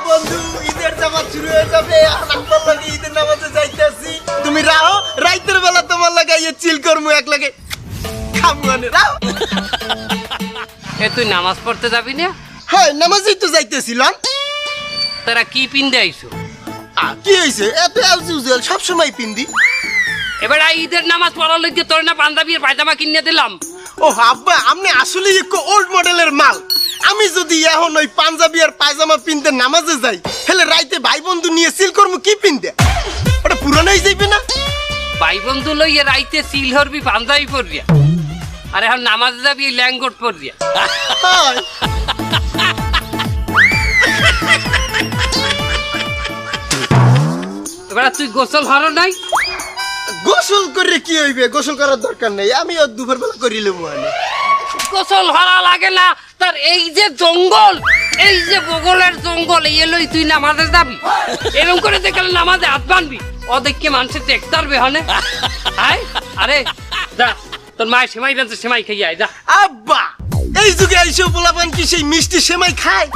বন্ধু ঈদের জামাত শুরু হয়ে যাবে, আমার লাগে ঈদের নামাজে যাইতেছি। তুমি রাও, রাইতের বেলা তোমার লাগাইয়ে চিল করমু এক লাগে খামুয়ানে রাও। এ তুই নামাজ পড়তে যাবি না? হ্যাঁ নামাজেই তো যাইতেছিলাম। তারা কি পিন্দে আইছো? কি হয়েছে? এত ইউজুয়াল সব সময় পিন্দি। এবার ঈদের নামাজ পড়ার লইতে তোর না পাঞ্জাবি আর পায়জামা কিনে দিলাম। ও আব্বা, আপনি আসলে একটু ওল্ড মডেলের মাল। আমি যদি এখন ওই পাঞ্জাবি আর পায়জামা পিনতে নামাজে যাই, তাহলে রাইতে ভাই বন্ধু নিয়ে সিল করবো কি পিনতে? ওটা পুরানোই যাইবে না? ভাই বন্ধু লইয়া রাইতে সিল হরবি পাঞ্জাবি পরবিয়া, আর এখন নামাজে যাবি ল্যাঙ্গট পরবিয়া। হয়। এবার তুই গোসল হরো নাই? গোসল করে কি হইবে? গোসল করার দরকার নেই, আমি দুপুর বেলা করিলে মানে। গোসল হরা লাগে না? তার এই যে জঙ্গল, এই যে বগলের জঙ্গল, এই লই তুই নামাজে যাবি? এরকম করে দেখলে নামাজে হাত বানবি? ও দেখকে মানুষের দেখতার বেহনে। আরে যা, তোর মায়ের সেমাই বেঁচে সেমাই খাই আয় যা। আব্বা, এই যুগে আইসো পোলাপান কি সেই মিষ্টি সেমাই খায়?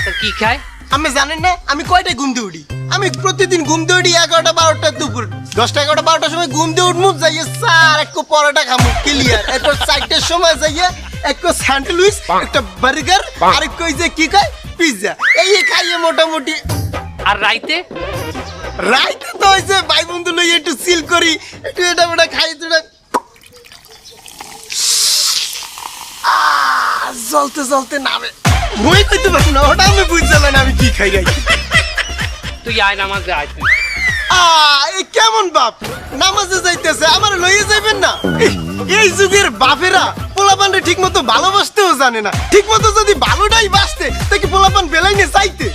তোর কি খায় আমি জানেন না? আমি কয়টায় ঘুম দিয়ে উঠি? আমি প্রতিদিন ঘুম দিয়ে উঠি 11টা 12টা দুপুর 10টা 11টা 12টার সময় ঘুম দিয়ে উঠমু, যাইয়ে স্যার একটু পরোটা খামু ক্লিয়ার। এরপর 4টার সময় যাইয়ে একটু স্যান্ডউইচ, একটা বার্গার, আর একটু যে কি কয় পিৎজা, এই খাইয়ে মোটামুটি। আর রাইতে? রাইতে তো হয়েছে ভাই বন্ধু লই একটু চিল করি, একটু এটা ওটা খাই, জ্বলতে জ্বলতে নামে মই পেতে পারবো না, ওটা আমি বুঝলাম না আমি কি খাই রাই। তুই আয় নামাজে আয়। তুই এই কেমন বাপ নামাজে যাইতেছে, আমার লইয়ে যাইবেন না? এই যুগের বাপেরা পোলাপানরে ঠিক মতো ভালোবাসতেও জানে না। ঠিক মতো যদি ভালোটাই বাসতে, তাকে পোলাপান বেলাই নিয়ে চাইতে।